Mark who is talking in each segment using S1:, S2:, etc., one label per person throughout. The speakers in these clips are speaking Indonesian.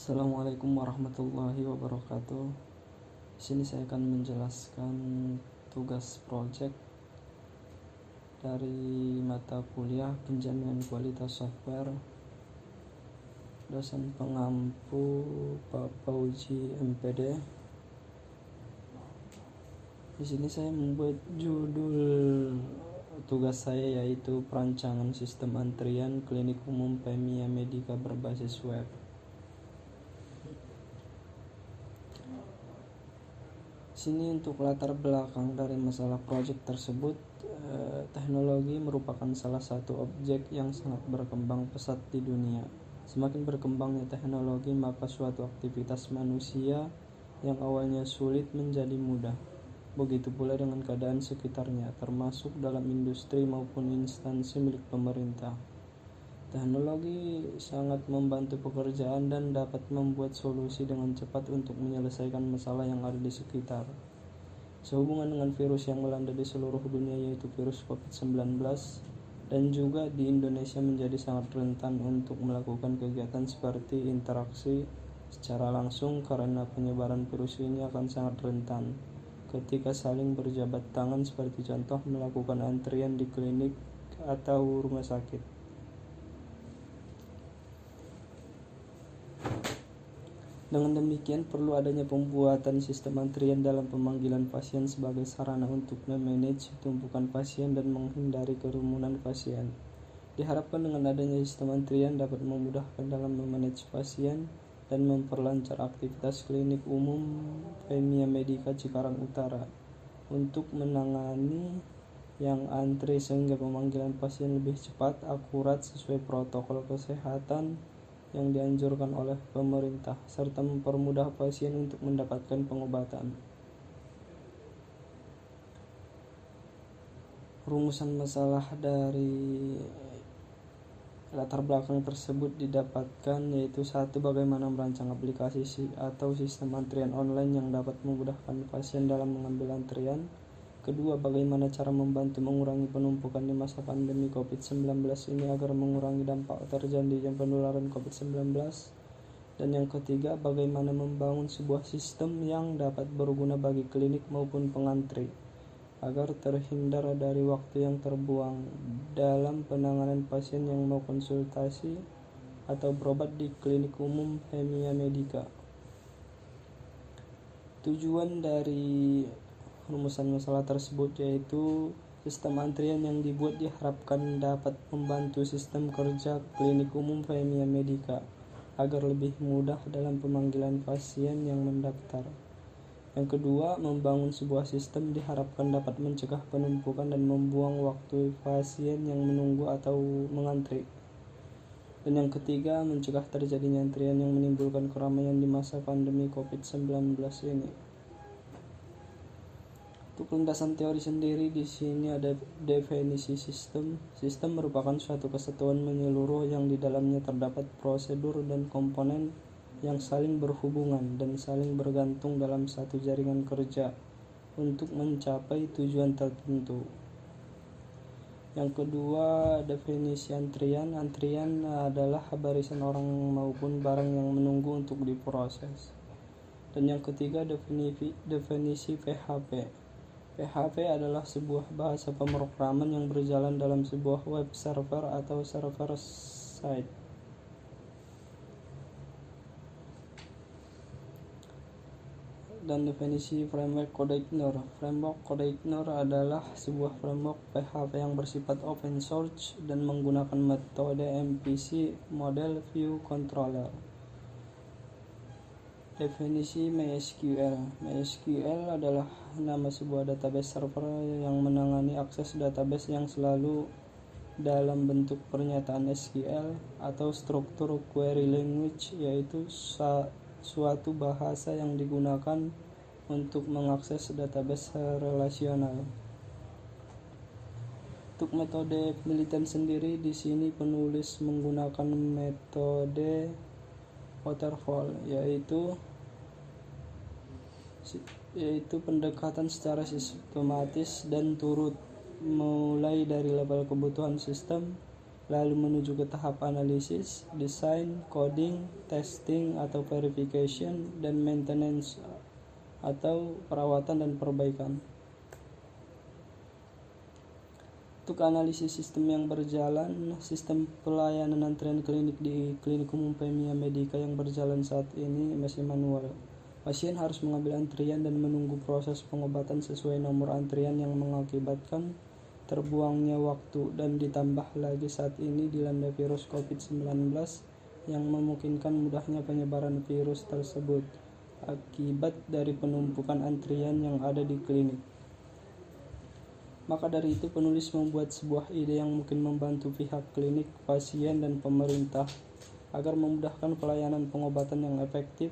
S1: Assalamualaikum warahmatullahi wabarakatuh. Di sini saya akan menjelaskan tugas proyek dari mata kuliah penjaminan kualitas software. Dosen pengampu Pak Fauzi MPD. Di sini saya membuat judul tugas saya yaitu perancangan sistem antrian klinik umum Pemia Medica berbasis web. Sini untuk latar belakang dari masalah proyek tersebut, teknologi merupakan salah satu objek yang sangat berkembang pesat di dunia. Semakin berkembangnya teknologi, maka suatu aktivitas manusia yang awalnya sulit menjadi mudah. Begitu pula dengan keadaan sekitarnya, termasuk dalam industri maupun instansi milik pemerintah. Teknologi sangat membantu pekerjaan dan dapat membuat solusi dengan cepat untuk menyelesaikan masalah yang ada di sekitar. Sehubungan dengan virus yang melanda di seluruh dunia yaitu virus COVID-19 dan juga di Indonesia menjadi sangat rentan untuk melakukan kegiatan seperti interaksi secara langsung karena penyebaran virus ini akan sangat rentan ketika saling berjabat tangan, seperti contoh melakukan antrian di klinik atau rumah sakit. Dengan demikian, perlu adanya pembuatan sistem antrian dalam pemanggilan pasien sebagai sarana untuk memanage tumpukan pasien dan menghindari kerumunan pasien. Diharapkan dengan adanya sistem antrian dapat memudahkan dalam memanage pasien dan memperlancar aktivitas klinik umum Pemia Medica Cikarang Utara untuk menangani yang antri sehingga pemanggilan pasien lebih cepat, akurat, sesuai protokol kesehatan yang dianjurkan oleh pemerintah, serta mempermudah pasien untuk mendapatkan pengobatan. Rumusan masalah dari latar belakang tersebut didapatkan yaitu: 1. Bagaimana merancang aplikasi atau sistem antrian online yang dapat memudahkan pasien dalam mengambil antrian. 2. Bagaimana cara membantu mengurangi penumpukan di masa pandemi COVID-19 ini agar mengurangi dampak terjadinya penularan COVID-19. Dan yang ketiga, bagaimana membangun sebuah sistem yang dapat berguna bagi klinik maupun pengantri agar terhindar dari waktu yang terbuang dalam penanganan pasien yang mau konsultasi atau berobat di klinik umum Pemia Medica. Tujuan dari rumusan masalah tersebut yaitu sistem antrian yang dibuat diharapkan dapat membantu sistem kerja klinik umum Pemia Medica agar lebih mudah dalam pemanggilan pasien yang mendaftar. Yang kedua, membangun sebuah sistem diharapkan dapat mencegah penumpukan dan membuang waktu pasien yang menunggu atau mengantri. Dan yang ketiga, mencegah terjadinya antrian yang menimbulkan keramaian di masa pandemi COVID-19 ini. Untuk landasan teori sendiri, di sini ada definisi sistem. Sistem merupakan suatu kesatuan menyeluruh yang di dalamnya terdapat prosedur dan komponen yang saling berhubungan dan saling bergantung dalam satu jaringan kerja untuk mencapai tujuan tertentu. Yang kedua, definisi antrian. Antrian adalah barisan orang maupun barang yang menunggu untuk diproses. Dan yang ketiga, definisi PHP. PHP adalah sebuah bahasa pemrograman yang berjalan dalam sebuah web server atau server side. Dan definisi framework CodeIgnore. Framework CodeIgnore adalah sebuah framework PHP yang bersifat open source dan menggunakan metode MVC, Model View Controller. Definisi MySQL. MySQL adalah nama sebuah database server yang menangani akses database yang selalu dalam bentuk pernyataan SQL atau struktur query language, yaitu suatu bahasa yang digunakan untuk mengakses database relasional. Untuk metode penelitian sendiri, di sini penulis menggunakan metode waterfall, yaitu pendekatan secara sistematis dan turut mulai dari level kebutuhan sistem, lalu menuju ke tahap analisis, desain, coding, testing atau verification, dan maintenance atau perawatan dan perbaikan. Untuk analisis sistem yang berjalan, sistem pelayanan antrian klinik di Klinik Umum Pemia Medica yang berjalan saat ini masih manual. Pasien harus mengambil antrian dan menunggu proses pengobatan sesuai nomor antrian yang mengakibatkan terbuangnya waktu, dan ditambah lagi saat ini dilanda virus COVID-19 yang memungkinkan mudahnya penyebaran virus tersebut akibat dari penumpukan antrian yang ada di klinik. Maka dari itu penulis membuat sebuah ide yang mungkin membantu pihak klinik, pasien, dan pemerintah agar memudahkan pelayanan pengobatan yang efektif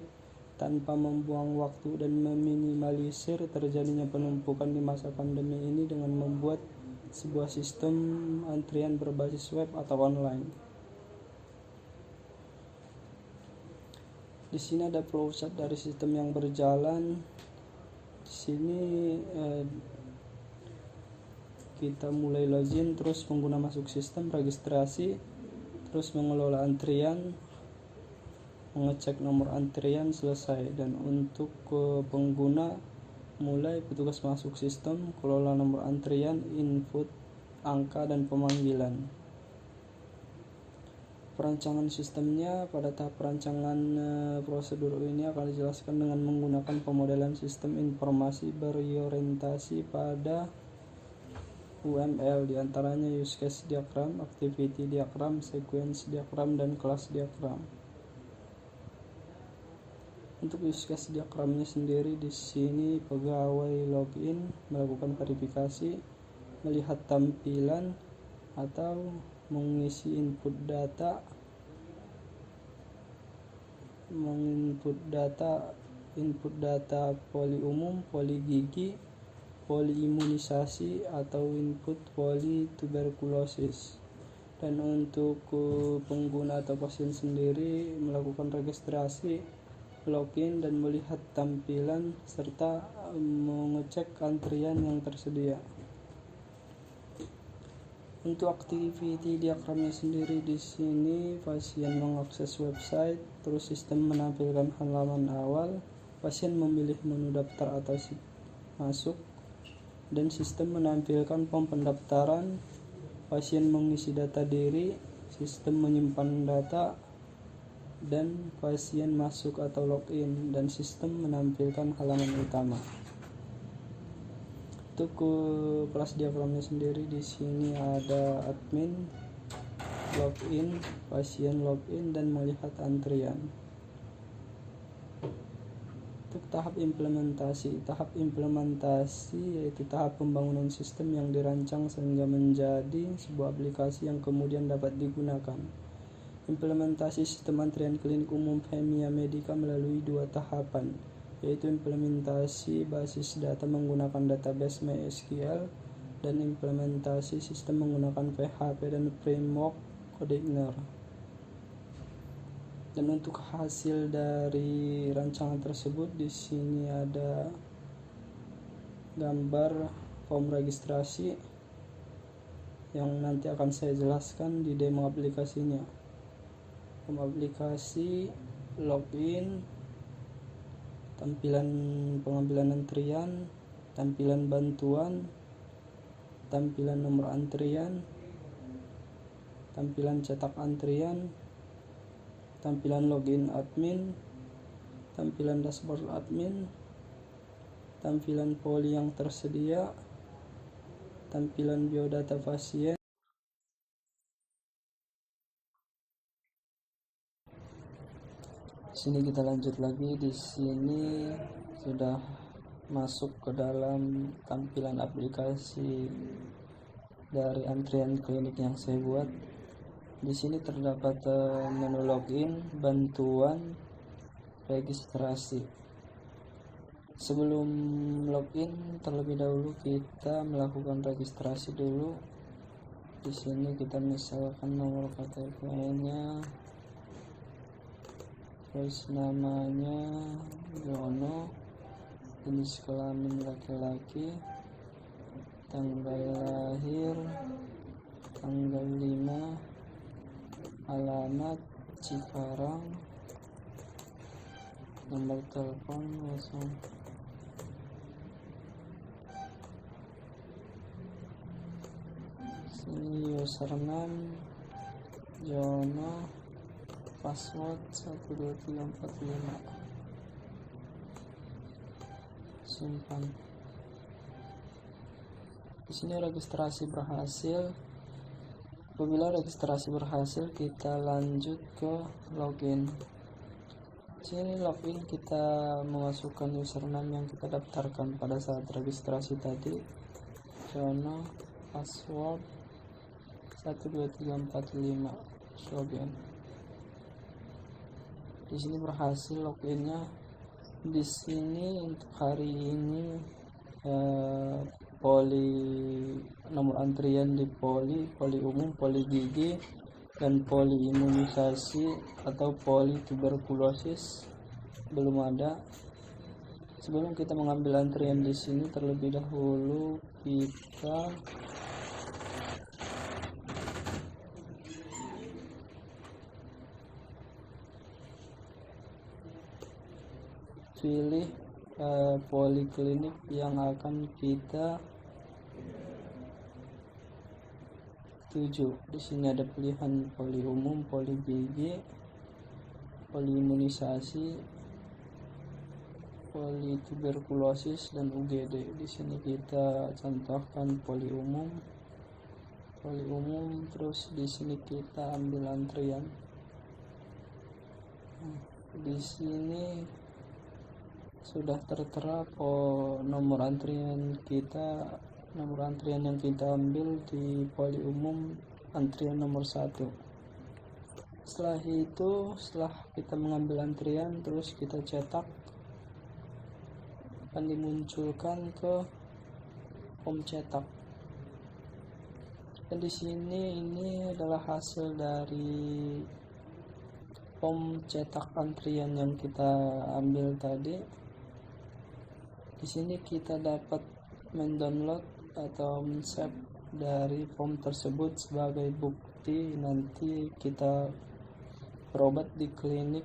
S1: tanpa membuang waktu dan meminimalisir terjadinya penumpukan di masa pandemi ini dengan membuat sebuah sistem antrian berbasis web atau online. Di sini ada flowchart dari sistem yang berjalan. Di sini kita mulai login, terus pengguna masuk sistem, registrasi, terus mengelola antrian, mengecek nomor antrian, selesai. Dan untuk pengguna mulai petugas masuk sistem, kelola nomor antrian, input angka, dan pemanggilan. Perancangan sistemnya, pada tahap perancangan prosedur ini akan dijelaskan dengan menggunakan pemodelan sistem informasi berorientasi pada UML, diantaranya use case diagram, activity diagram, sequence diagram, dan kelas diagram. Untuk use case diagramnya sendiri, di sini pegawai login melakukan verifikasi, melihat tampilan atau mengisi input data, input data poli umum, poli gigi, poli imunisasi, atau input poli tuberkulosis. Dan untuk pengguna atau pasien sendiri melakukan registrasi, login, dan melihat tampilan serta mengecek antrian yang tersedia. Untuk activity diagramnya sendiri, di sini pasien mengakses website, terus sistem menampilkan halaman awal, pasien memilih menu daftar atau masuk, dan sistem menampilkan form pendaftaran, pasien mengisi data diri, sistem menyimpan data, dan pasien masuk atau login, dan sistem menampilkan halaman utama. Untuk kelas diagramnya sendiri, di sini ada admin, login, pasien login, dan melihat antrian. Untuk tahap implementasi yaitu tahap pembangunan sistem yang dirancang sehingga menjadi sebuah aplikasi yang kemudian dapat digunakan. Implementasi sistem antrian Klinik Umum Pemia Medica melalui 2 tahapan, yaitu implementasi basis data menggunakan database MySQL dan implementasi sistem menggunakan PHP dan framework Codeigner. Dan untuk hasil dari rancangan tersebut, di sini ada gambar form registrasi yang nanti akan saya jelaskan di demo aplikasinya. Form aplikasi, login, tampilan pengambilan antrian, tampilan bantuan, tampilan nomor antrian, tampilan cetak antrian, tampilan login admin, tampilan dashboard admin, tampilan poli yang tersedia, tampilan biodata pasien. Sini kita lanjut lagi. Di sini sudah masuk ke dalam tampilan aplikasi dari antrian klinik yang saya buat. Di sini terdapat menu login, bantuan, registrasi. Sebelum login, terlebih dahulu kita melakukan registrasi dulu. Di sini kita misalkan nomor KTP-nya, terus namanya Yono, jenis kelamin laki-laki, tanggal lahir tanggal 5 alamat Cikarang, nomor telepon 0. Sini username Jono, password 12345, simpan. Di sini registrasi berhasil. Apabila registrasi berhasil, kita lanjut ke login. Di sini login, kita memasukkan username yang kita daftarkan pada saat registrasi tadi, Jono, password 12345, login. Di sini berhasil loginnya. Di sini untuk hari ini nomor antrian di poli umum, poli gigi, dan poli imunisasi atau poli tuberkulosis belum ada. Sebelum kita mengambil antrian di sini, terlebih dahulu kita pilih poliklinik yang akan kita tuju. Di sini ada pilihan poli umum, poli gigi, poli imunisasi, poli tuberkulosis, dan UGD. Di sini kita contohkan poli umum, terus di sini kita ambil antrian. Di sini sudah tertera nomor antrian yang kita ambil di poli umum, antrian nomor 1. Setelah kita mengambil antrian, terus kita cetak, akan dimunculkan ke form cetak. Dan di sini ini adalah hasil dari form cetak antrian yang kita ambil tadi. Di sini kita dapat mendownload atau men-save dari form tersebut sebagai bukti nanti kita berobat di klinik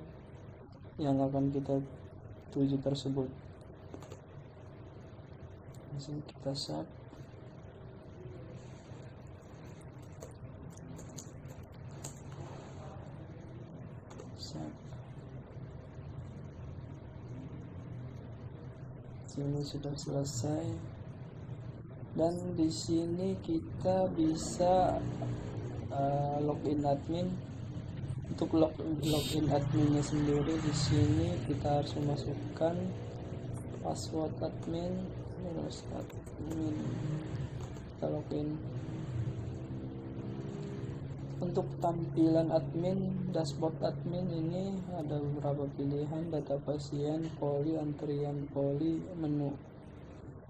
S1: yang akan kita tuju tersebut. Di sini kita save. Ini sudah selesai, dan di sini kita bisa login admin. Untuk login adminnya sendiri, di sini kita harus memasukkan password admin, terus admin, kita login. Untuk tampilan admin, dashboard admin ini ada beberapa pilihan: data pasien, poli, antrian poli, menu.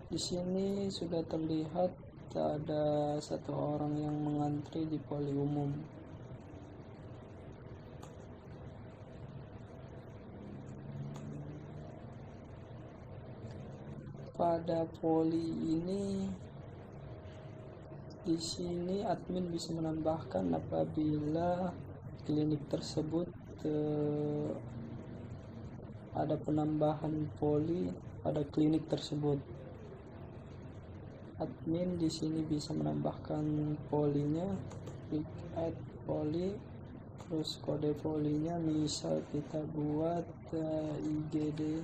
S1: Di sini sudah terlihat ada 1 orang yang mengantri di poli umum. Pada poli ini, di sini admin bisa menambahkan apabila klinik tersebut ada penambahan poli pada klinik tersebut. Admin di sini bisa menambahkan polinya, add poli, terus kode polinya misal kita buat IGD,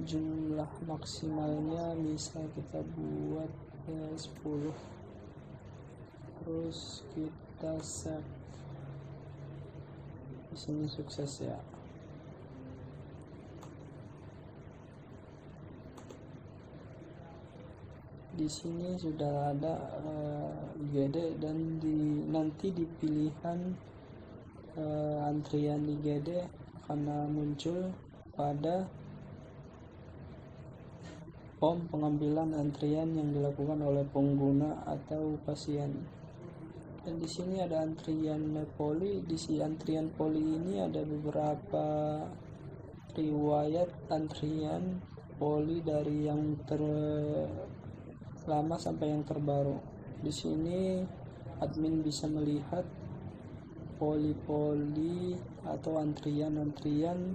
S1: jumlah maksimalnya misal kita buat 10, terus kita save. Di sini sukses ya. Di sini sudah ada IGD, dan nanti di pilihan antrian IGD akan muncul pada form pengambilan antrian yang dilakukan oleh pengguna atau pasien. Dan di sini ada antrian poli. Di sini antrian poli ini ada beberapa riwayat antrian poli dari yang terlama sampai yang terbaru. Di sini admin bisa melihat poli-poli atau antrian-antrian,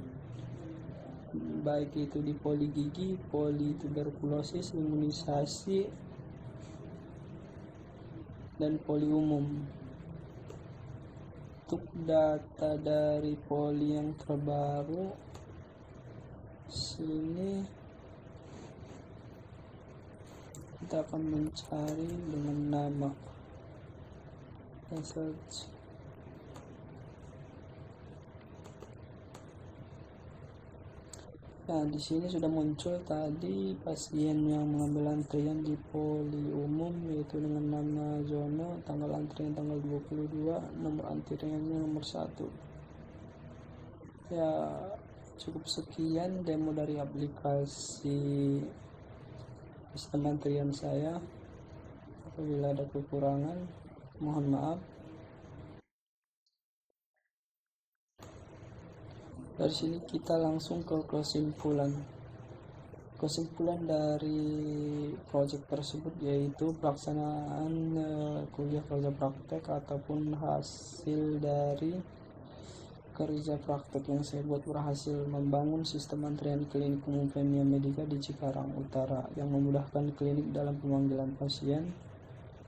S1: baik itu di poli gigi, poli tuberkulosis, imunisasi, dan poli umum. Untuk data dari poli yang terbaru, sini kita akan mencari dengan nama search. Nah, di sini sudah muncul tadi pasien yang mengambil antrian di poli umum, yaitu dengan nama Zono, tanggal antrian tanggal 22, nomor antriannya nomor 1. Ya, cukup sekian demo dari aplikasi sistem antrian saya. Apabila ada kekurangan, mohon maaf. Dari sini kita langsung ke kesimpulan dari proyek tersebut, yaitu pelaksanaan kuliah kerja praktek ataupun hasil dari kerja praktek yang saya buat berhasil membangun sistem antrian klinik umum Femia Medica di Cikarang Utara yang memudahkan klinik dalam pemanggilan pasien.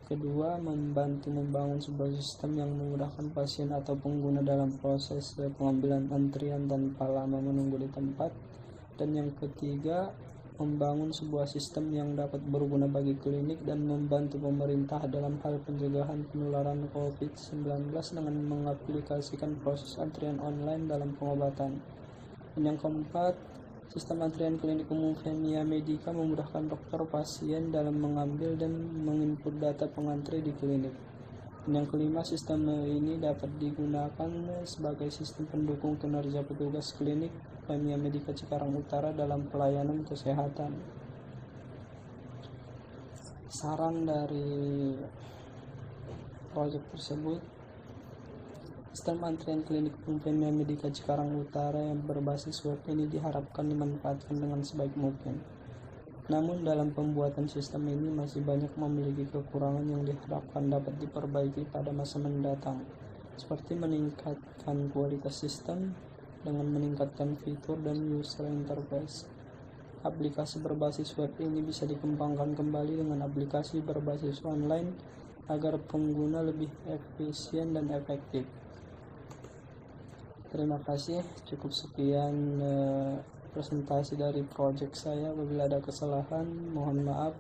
S1: Kedua, membantu membangun sebuah sistem yang memudahkan pasien atau pengguna dalam proses pengambilan antrian tanpa lama menunggu di tempat. Dan yang ketiga, membangun sebuah sistem yang dapat berguna bagi klinik dan membantu pemerintah dalam hal pencegahan penularan COVID-19 dengan mengaplikasikan proses antrian online dalam pengobatan. Dan yang keempat, sistem antrian klinik umum Femia Medica memudahkan dokter pasien dalam mengambil dan menginput data pengantri di klinik. Dan yang kelima, sistem ini dapat digunakan sebagai sistem pendukung kinerja petugas klinik Femia Medica Cikarang Utara dalam pelayanan kesehatan. Saran dari proyek tersebut, sistem antrian klinik umum Femia Medica Cikarang Utara yang berbasis web ini diharapkan dimanfaatkan dengan sebaik mungkin. Namun dalam pembuatan sistem ini masih banyak memiliki kekurangan yang diharapkan dapat diperbaiki pada masa mendatang, seperti meningkatkan kualitas sistem dengan meningkatkan fitur dan user interface. Aplikasi berbasis web ini bisa dikembangkan kembali dengan aplikasi berbasis online agar pengguna lebih efisien dan efektif. Terima kasih, cukup sekian presentasi dari proyek saya. Apabila ada kesalahan, mohon maaf.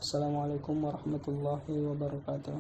S1: Assalamualaikum warahmatullahi wabarakatuh.